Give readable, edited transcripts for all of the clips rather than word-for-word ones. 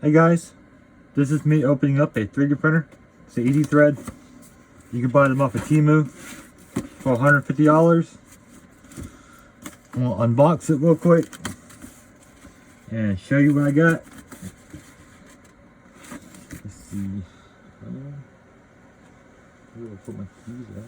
Hey guys, this is me opening up a 3D printer. It's the Easy Thread. You can buy them off of Temu for $150. I'm gonna unbox it real quick and show you what I got. Let's see. Where do I put my keys at?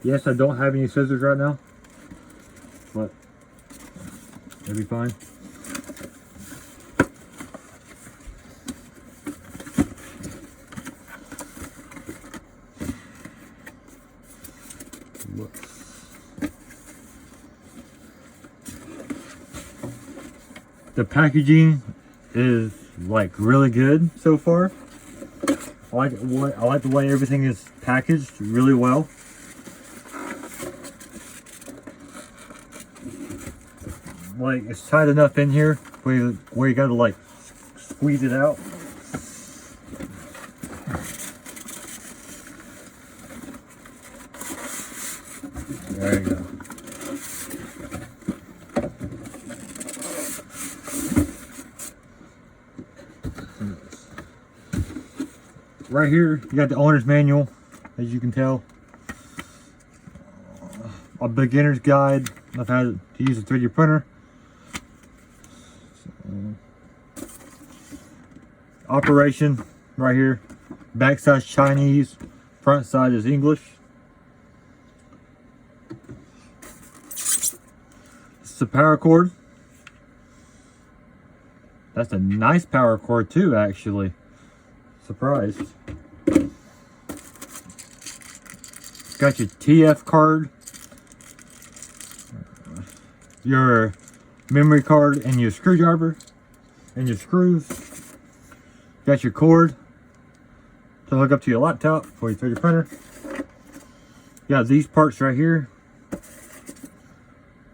Yes, I don't have any scissors right now, but it'll be fine. The packaging is like really good so far. I like the way everything is packaged really well. Like, it's tight enough in here where you gotta like squeeze it out. There you go. Right here, you got the owner's manual, as you can tell. A beginner's guide of how to use a 3D printer. Operation right here. Back side's Chinese, front side is English. It's the power cord. That's a nice power cord too, actually. Surprised. Got your TF card, your memory card, and your screwdriver, and your screws. Got your cord to hook up to your laptop for your 3D printer. You got these parts right here.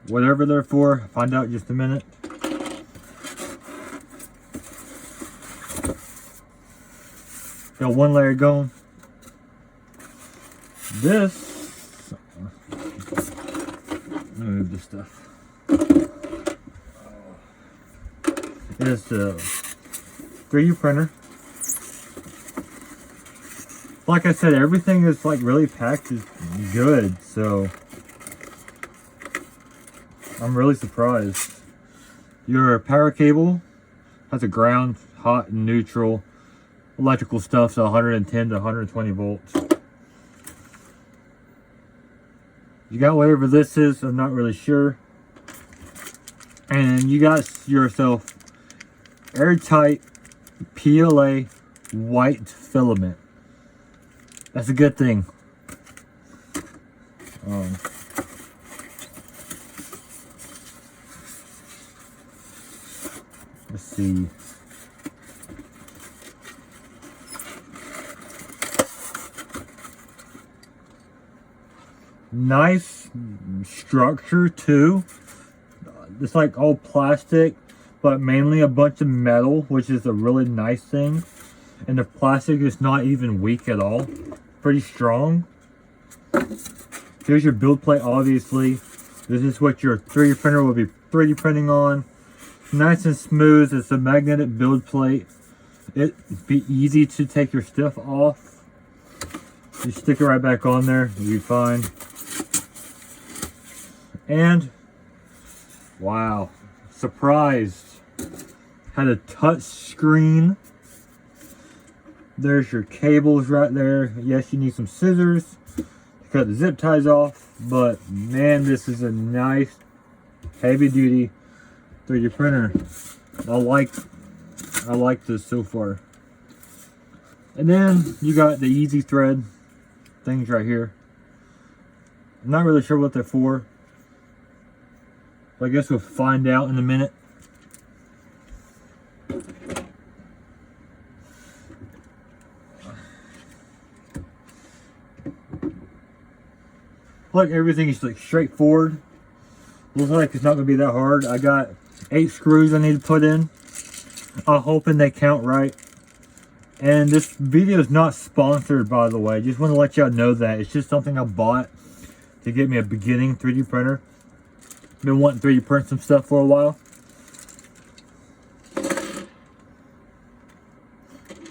Whatever they're for, find out in just a minute. Got one layer going. This, let me move this stuff. Is the 3D printer. Like I said, everything is like really packed is good, so I'm really surprised. Your power cable has a ground, hot, and neutral. Electrical stuff's 110 to 120 volts. You got whatever this is, I'm not really sure. And you got yourself airtight PLA white filament. That's a good thing. Let's see. Nice structure too. It's like all plastic, but mainly a bunch of metal, which is a really nice thing. And the plastic is not even weak at all. Pretty strong. Here's your build plate, obviously. This is what your 3D printer will be 3D printing on. Nice and smooth. It's a magnetic build plate. It'd be easy to take your stuff off. You stick it right back on there, you'll be fine. And wow, surprised. Had a touch screen. There's your cables right there. Yes, you need some scissors to cut the zip ties off, but man, this is a nice heavy duty 3D printer. I like this so far. And then you got the Easy Thread things right here. I'm not really sure what they're for, but I guess we'll find out in a minute. Like everything is like straightforward. Looks like it's not gonna be that hard. I got 8 screws I need to put in. I'm hoping they count right. And this video is not sponsored, by the way. Just want to let y'all know that. It's just something I bought to get me a beginning 3D printer. Been wanting 3D print some stuff for a while.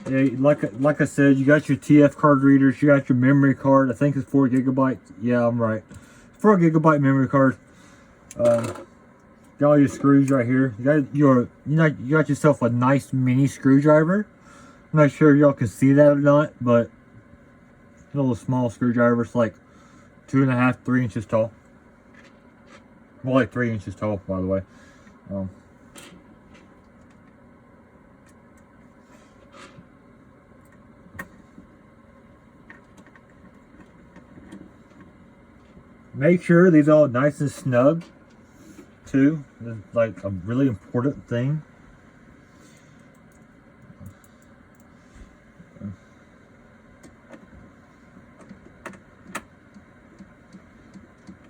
Yeah, like I said, you got your TF card readers, you got your memory card. I think it's 4 gigabytes. Yeah, I'm right. 4 gigabyte memory card. Got all your screws right here. You got yourself a nice mini screwdriver. I'm not sure if y'all can see that or not, but a little small screwdriver. It's like 2.5, 3 inches tall. More like 3 inches tall, by the way. Make sure these are all nice and snug, too. It's like a really important thing.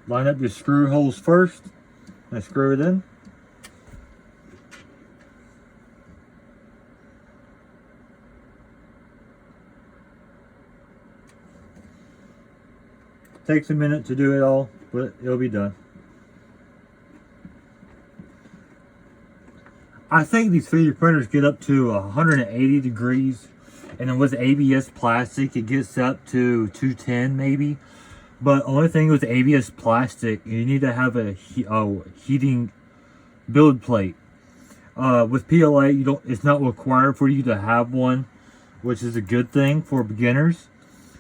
Line up your screw holes first and screw it in. Takes a minute to do it all, but it'll be done. I think these 3D printers get up to 180 degrees, and then with ABS plastic it gets up to 210 maybe. But only thing with ABS plastic, you need to have a heating build plate. With PLA, it's not required for you to have one, which is a good thing for beginners.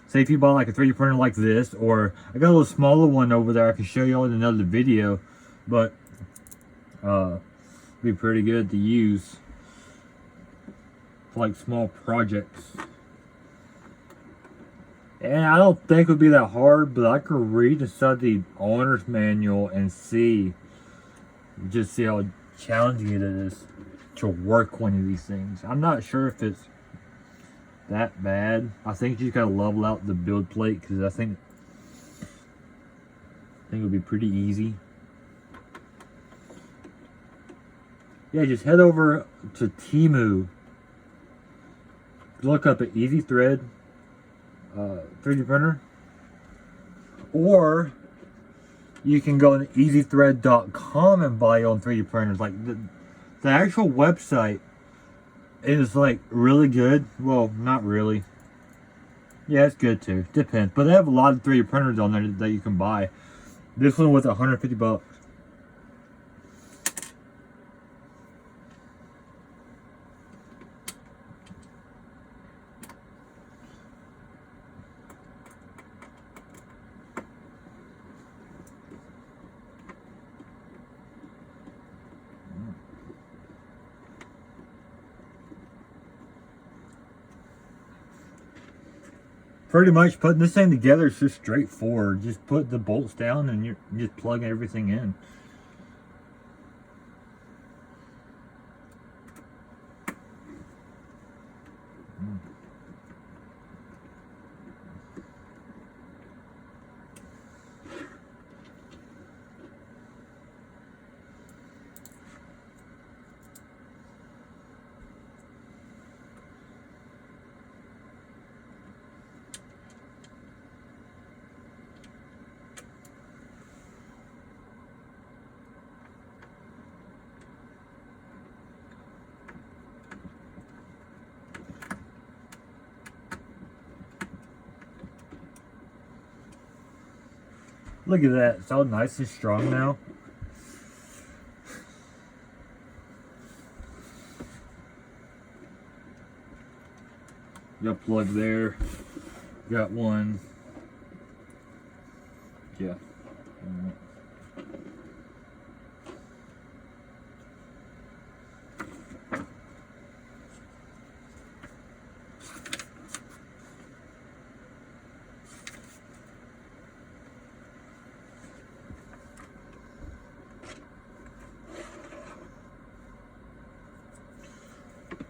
Say if you buy like a 3D printer like this, or I got a little smaller one over there I can show y'all in another video, but be pretty good to use for like small projects. And I don't think it would be that hard, but I could read inside the owner's manual and see how challenging it is to work one of these things. I'm not sure if it's that bad. I think you gotta level out the build plate, because I think it would be pretty easy. Yeah, just head over to Temu. Look up an Easy Thread 3D printer, or you can go to easythread.com and buy your own 3D printers. Like the actual website is like really good. Well, not really. Yeah, it's good too. Depends. But they have a lot of 3D printers on there that you can buy. This one was 150 bucks. Pretty much putting this thing together is just straightforward. Just put the bolts down and you're just plugging everything in. Look at that, it's all nice and strong now. Got plug there. Got one. Yeah.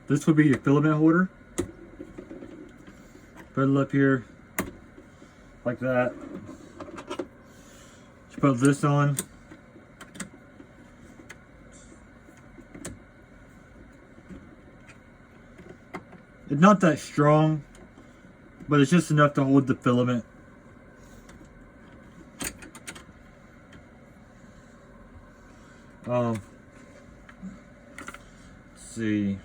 This would be your filament holder. Put it up here like that. Just put this on. It's not that strong, but it's just enough to hold the filament. Let's see.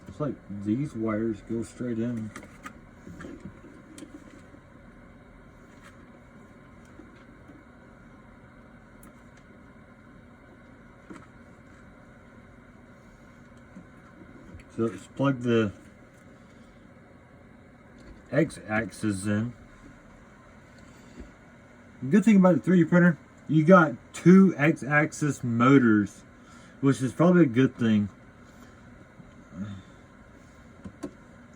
It's like these wires go straight in. So let's plug the X-axis in. The good thing about the 3D printer, you got 2 X-axis motors, which is probably a good thing.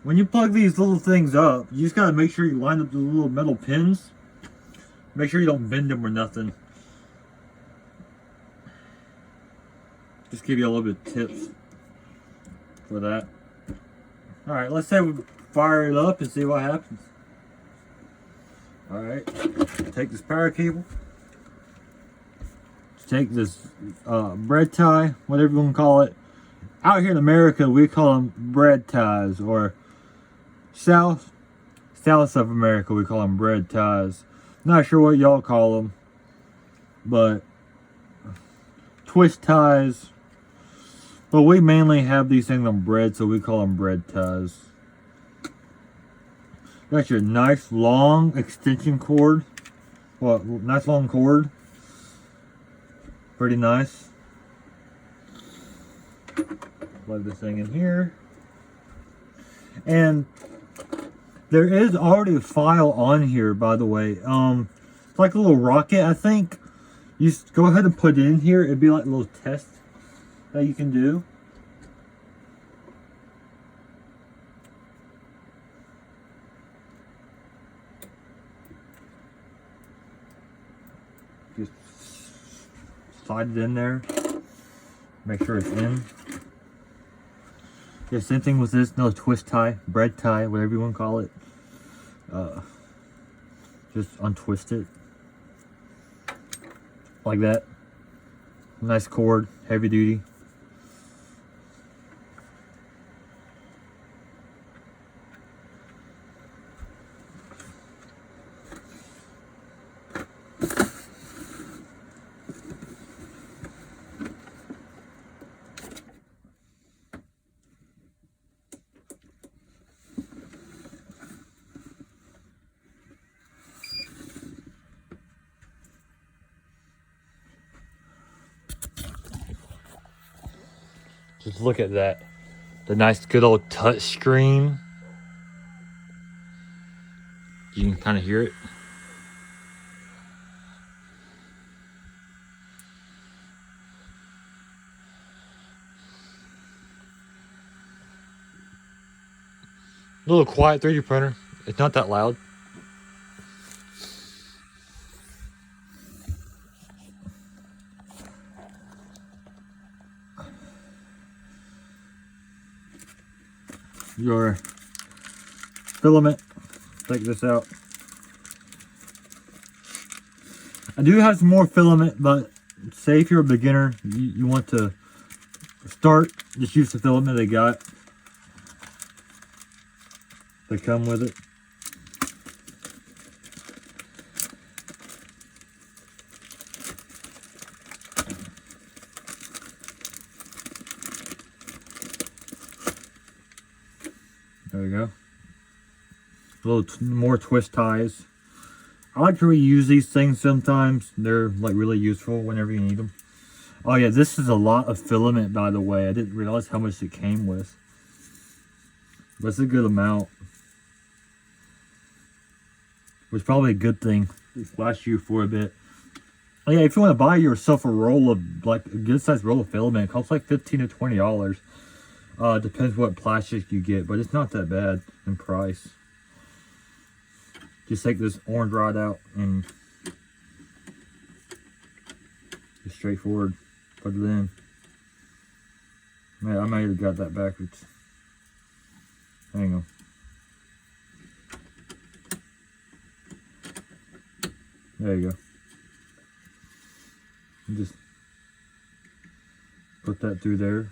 When you plug these little things up, you just gotta make sure you line up the little metal pins. Make sure you don't bend them or nothing. Just give you a little bit of tips for that. Alright, let's say we fire it up and see what happens. Alright, take this power cable. Take this bread tie, whatever you want to call it. Out here in America, we call them bread ties, or south of America, we call them bread ties. Not sure what y'all call them, but twist ties. But we mainly have these things on bread, so we call them bread ties. Got your nice long extension cord. Well, nice long cord. Pretty nice. Plug this thing in here. And there is already a file on here, by the way. It's like a little rocket, I think. You just go ahead and put it in here. It'd be like a little test that you can do. Just slide it in there. Make sure it's in. Yeah, same thing with this. No twist tie, bread tie, whatever you want to call it. Just untwist it. Like that. Nice cord, heavy duty. Just look at that. The nice good old touch screen. You can kind of hear it. A little quiet 3D printer. It's not that loud. Your filament, take this out. I do have some more filament, but say if you're a beginner, you want to start, just use the filament they got. They come with it. There we go. A little more twist ties. I like to reuse these things sometimes. They're like really useful whenever you need them. Oh yeah, this is a lot of filament, by the way. I didn't realize how much it came with. But it's a good amount. Which is probably a good thing. It lasts you for a bit. Oh yeah, if you want to buy yourself a roll of, like a good sized roll of filament, it costs like $15 to $20. Depends what plastic you get, but it's not that bad in price. Just take this orange rod out and Just straightforward. Put it in. Man, I might have got that backwards. Hang on. There you go. And just put that through there.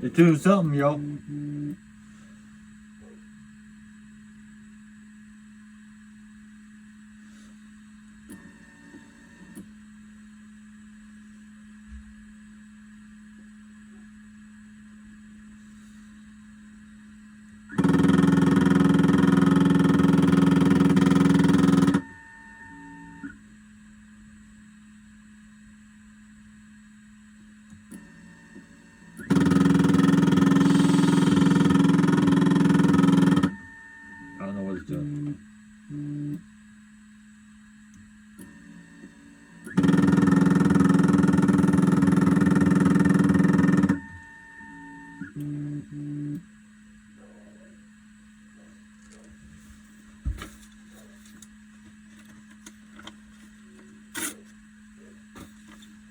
It's doing something, y'all. I don't know what it's doing.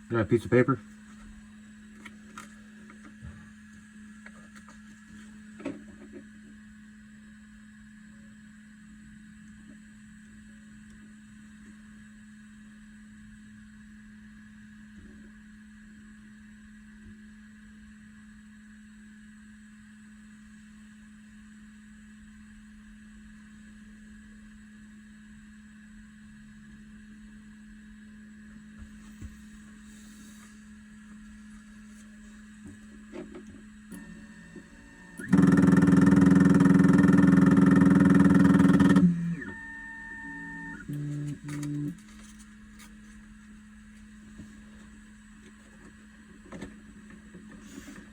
Got a piece of paper?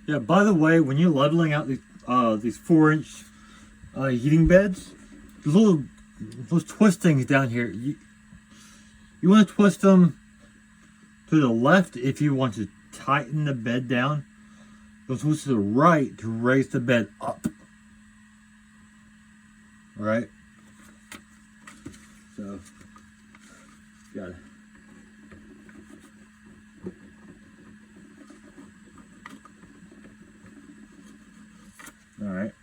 Yeah, by the way, when you're leveling out these 4-inch heating beds, those twist things down here, you want to twist them to the left if you want to tighten the bed down. Those twist to the right to raise the bed up. Alright? So, got it. Alright.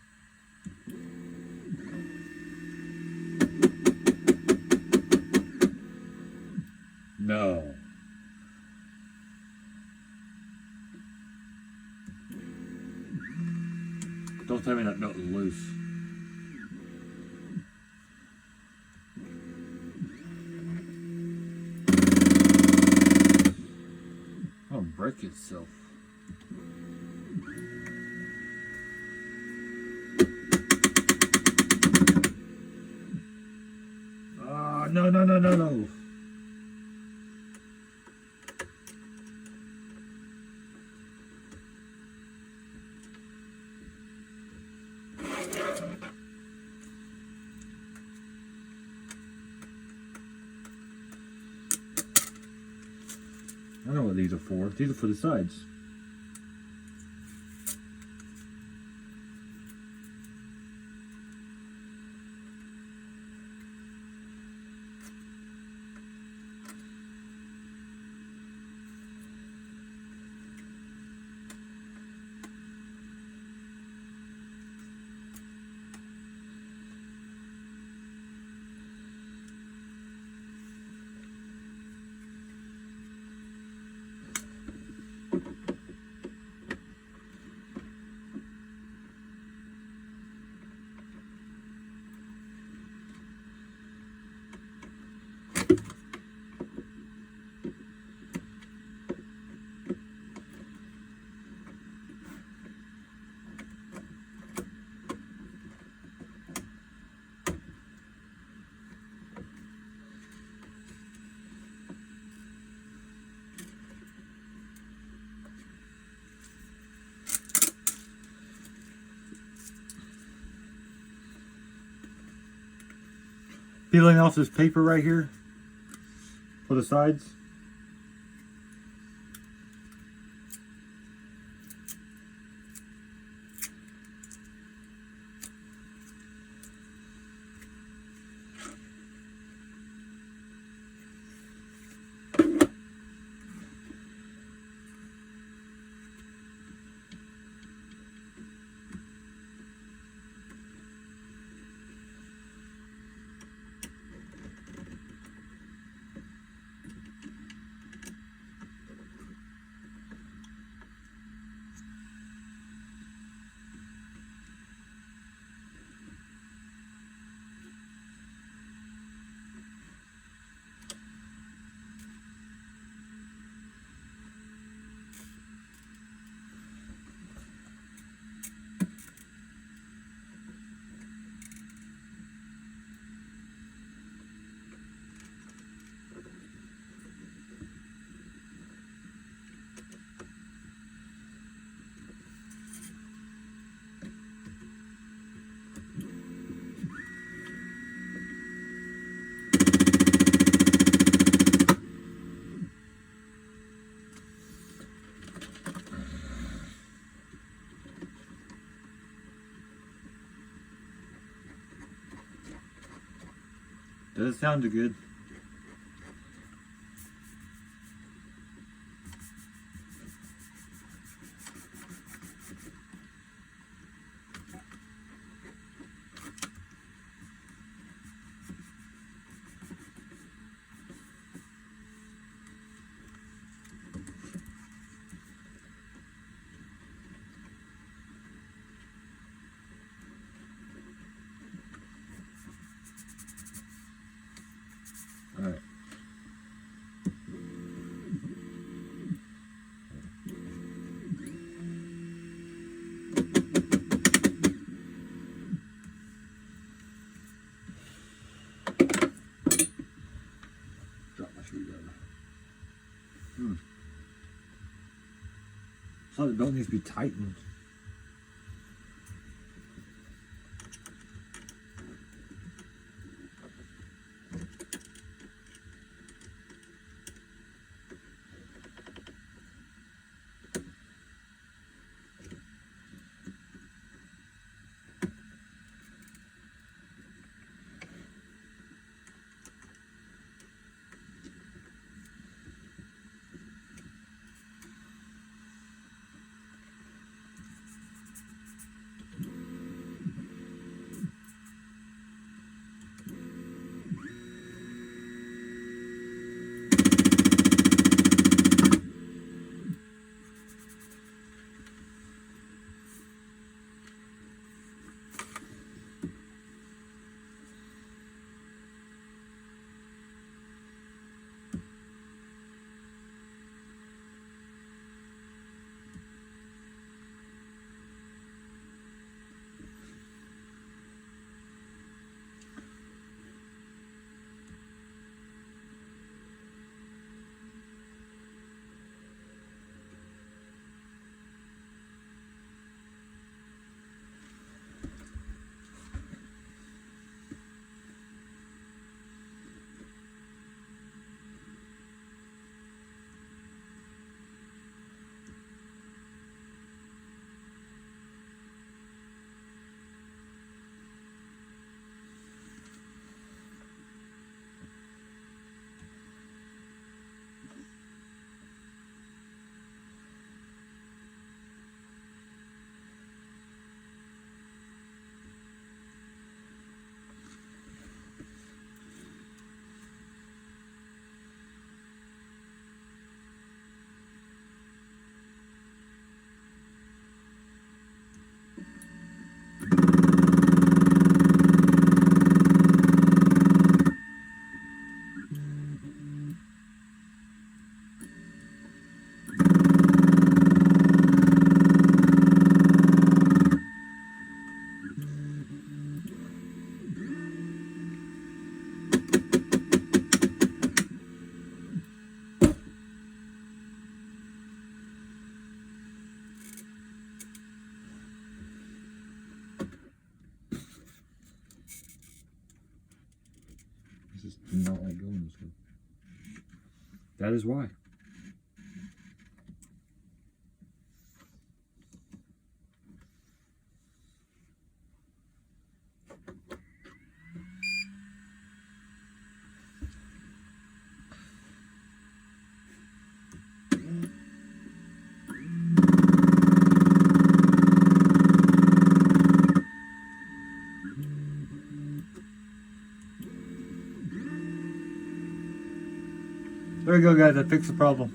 No. Don't tell me that belt is loose. It'll break itself. No, no, no, no, no. I know what these are for. These are for the sides. peeling off this paper right here for the sides. Does it sound good? All right. Drop my screwdriver. So the belt needs to be tightened. That is why. There you go, guys. I fixed the problem.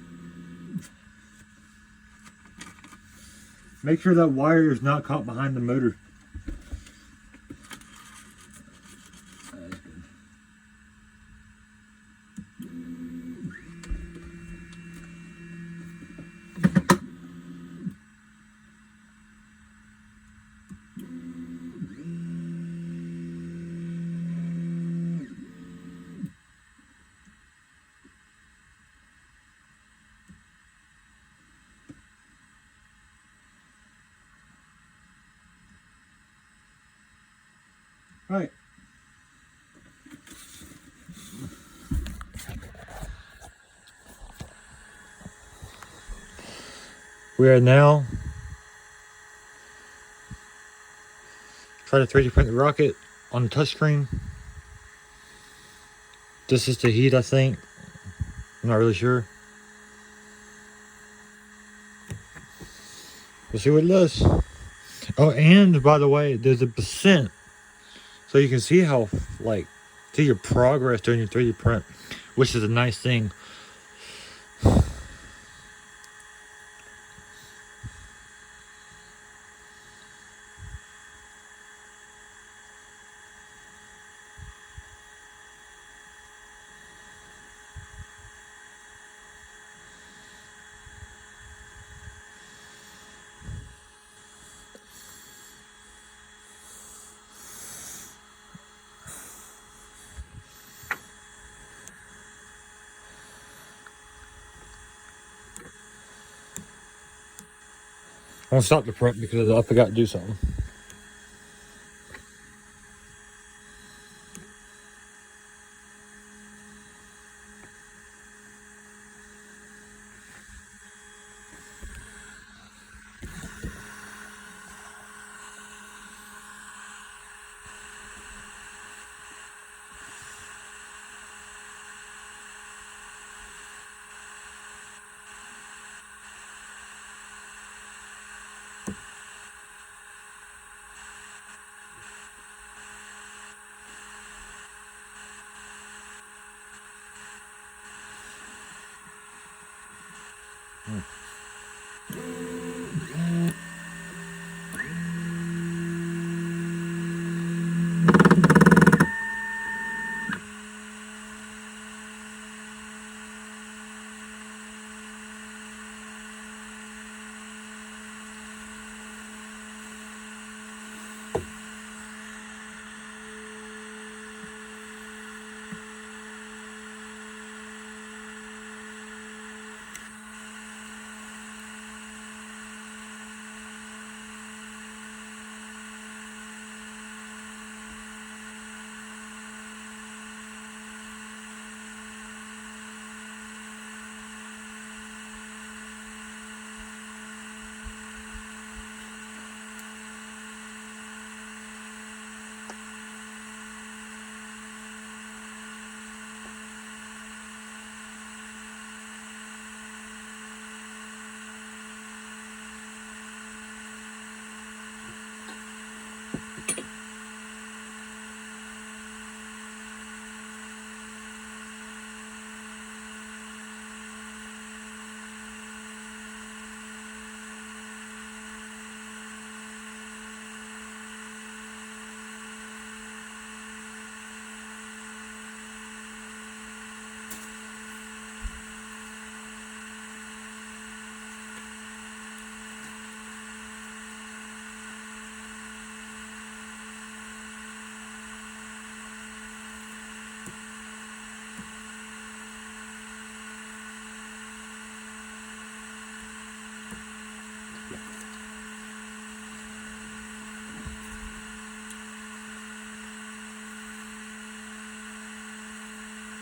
Make sure that wire is not caught behind the motor. That's good. All right. We are now trying to 3D print the rocket on the touchscreen. This is the heat, I think. I'm not really sure. We'll see what it does. Oh, and by the way, there's a percent. So you can see how, like, see your progress during your 3D print, which is a nice thing. I'm gonna stop the print because I forgot to do something.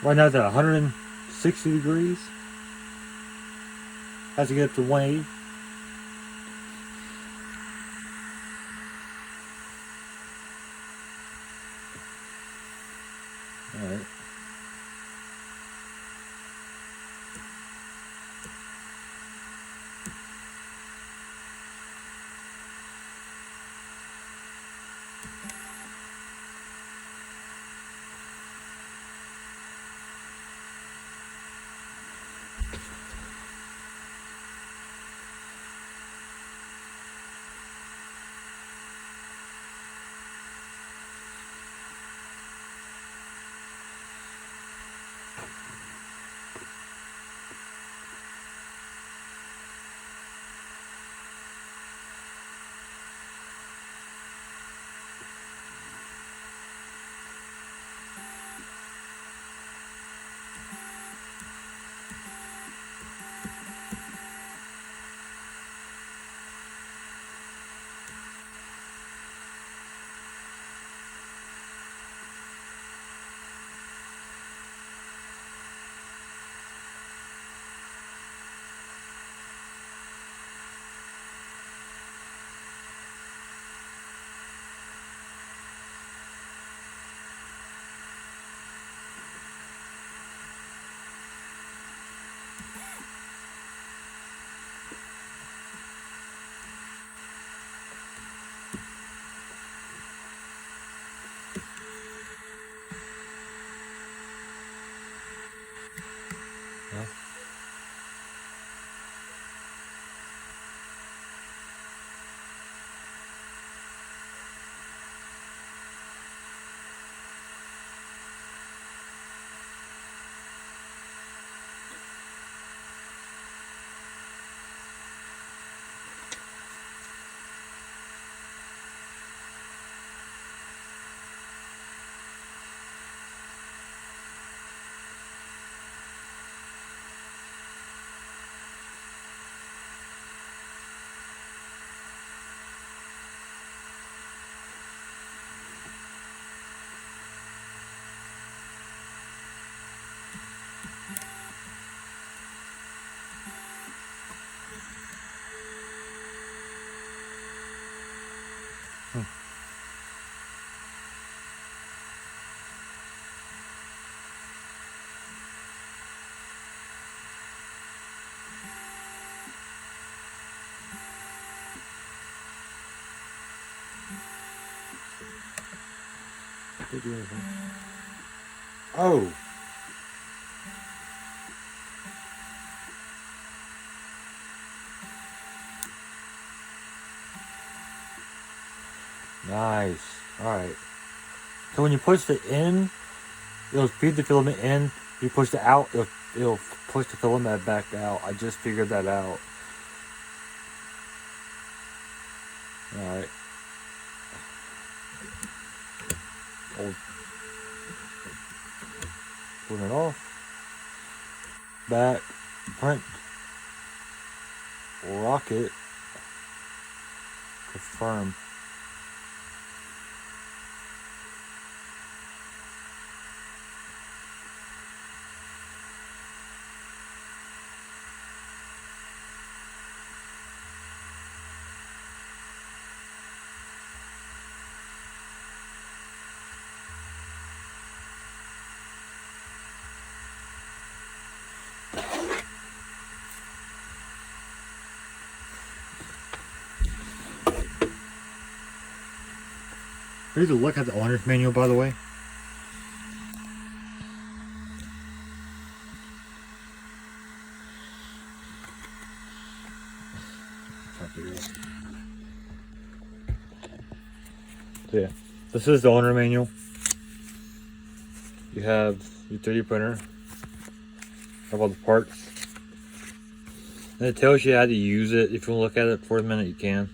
Right now it's at 160 degrees. Has to get up to 180. Alright. Yeah. Did do anything. Oh. Nice. Alright. So when you push the in, it'll feed the filament in. You push the out, it'll push the filament back out. I just figured that out. Alright. Pulling it off. Back. Print. Rocket. Confirm. Here's a look at the owner's manual, by the way. So yeah, this is the owner manual. You have your 3D printer, have all the parts, and it tells you how to use it. If you want to look at it for a minute, you can.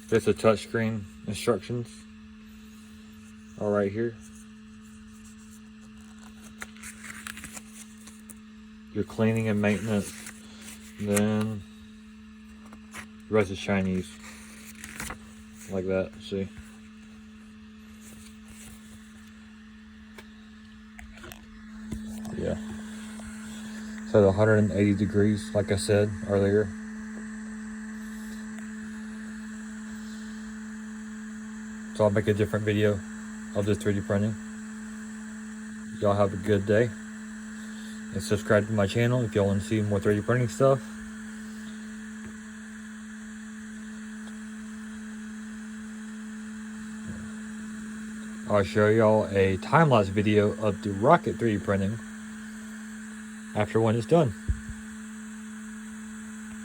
There's the touchscreen instructions. All right here. Your cleaning and maintenance. Then the rest is Chinese. Like that, see? So 180 degrees, like I said earlier. So I'll make a different video of this 3D printing. Y'all have a good day. And subscribe to my channel if y'all want to see more 3D printing stuff. I'll show y'all a time-lapse video of the rocket 3D printing after when it's done.